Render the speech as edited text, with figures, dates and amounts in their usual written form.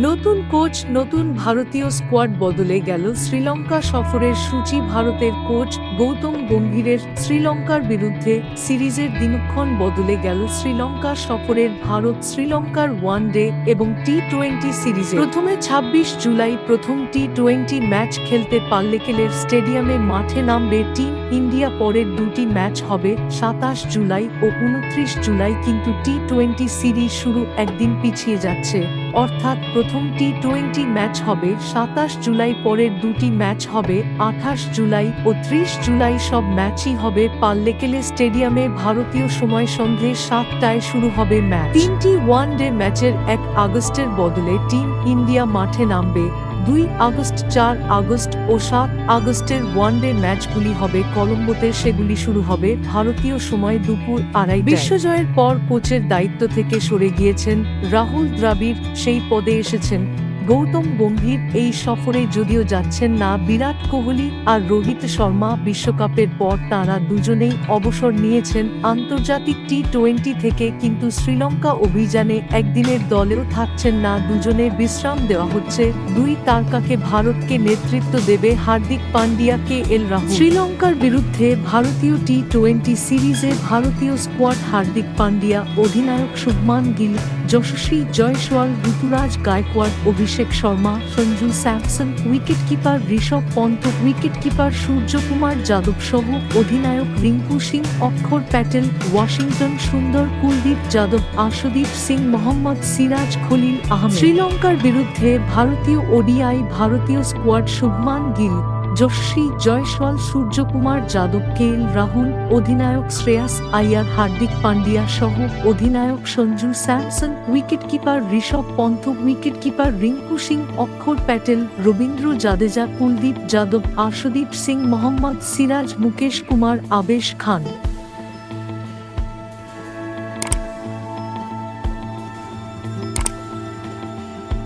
নতুন কোচ, নতুন ভারতীয় স্কোয়াড বদলে গেল শ্রীলঙ্কা সফরের সূচি। ভারতের কোচ গৌতম গম্ভীরের শ্রীলঙ্কার বিরুদ্ধে সিরিজের দিনক্ষণ বদলে গেল শ্রীলঙ্কা সফরের। ভারত শ্রীলঙ্কার ওয়ানডে এবং টি-20 সিরিজে প্রথমে ২৬ জুলাই প্রথম টি-20 ম্যাচ খেলতে পাল্লেকেলের স্টেডিয়ামে মাঠে নামবে টিম ইন্ডিয়া। পরের দুটি ম্যাচ হবে ২৭ জুলাই ও ২৯ জুলাই, কিন্তু টি-20 সিরিজ শুরু একদিন পিছিয়ে যাচ্ছে, অর্থাৎ প্রথম টি-20 ম্যাচ হবে ২৭ জুলাই, পরের দুটি ম্যাচ হবে ২৮ জুলাই ও ৩০ জুলাই। সব ম্যাচই হবে পাল্লেকেলে স্টেডিয়ামে। ভারতীয় সময় সন্ধ্যে ৭টায় শুরু হবে ম্যাচ। তিনটি ওয়ানডে ম্যাচের ১ আগস্টের বদলে টিম ইন্ডিয়া মাঠে নামবে ২ আগস্ট, ৪ আগস্ট ও ৭ আগস্টের ওয়ানডে ম্যাচগুলি হবে কলম্বোতে। সেগুলি শুরু হবে ভারতীয় সময় দুপুর ২:৩০। বিশ্বজয়ের পর কোচের দায়িত্ব থেকে সরে গিয়েছেন রাহুল দ্রাবিড়, সেই পদে এসেছেন গৌতম গম্ভীর। এই সফরে যদিও যাচ্ছেন না বিরাট কোহলি আর রোহিত শর্মা, বিশ্বকাপের পর তাঁরা দুজনেই অবসর নিয়েছেন আন্তর্জাতিক টি-20 থেকে, কিন্তু শ্রীলঙ্কা অভিযানে একদিনের দলেও থাকছেন না। দুজনে বিশ্রাম দেওয়া হচ্ছে। দুই তারকাকে ভারতকে নেতৃত্ব দেবে হার্দিক পান্ডিয়া, কে.এল. রাহুল। শ্রীলঙ্কার বিরুদ্ধে ভারতীয় টি-20 সিরিজে ভারতীয় স্কোয়াড: হার্দিক পান্ডিয়া, অধিনায়ক শুভমান গিল, যশস্বী জয়সওয়াল, ঋতুরাজ গায়কোয়াড়, অভিষেক শর্মা, সঞ্জু স্যামসন, উইকেটকিপার ঋষভ পন্ত, উইকেটকিপার সূর্যকুমার যাদব সহ অধিনায়ক রিঙ্কু সিং, অক্ষর প্যাটেল, ওয়াশিংটন সুন্দর, কুলদীপ যাদব, আশুদীপ সিং, মোহাম্মদ সিরাজ, খলিল আহমেদ। শ্রীলঙ্কার বিরুদ্ধে ভারতীয় ওডিআই ভারতীয় স্কোয়াড: শুভমান গিল, যশস্বী জয়সওয়াল, সূর্যকুমার যাদব, কে.এল. রাহুল, অধিনায়ক শ্রেয়াস আইয়ার, হার্দিক পান্ডিয়া সহ অধিনায়ক সঞ্জু স্যামসন, উইকেটকিপার ঋষভ পন্ত, উইকেটকিপার রিঙ্কু সিং, অক্ষর প্যাটেল, রবীন্দ্র জাদেজা, কুলদীপ যাদব, আশুদীপ সিং, মোহাম্মদ সিরাজ, মুকেশ কুমার, আবেশ খান।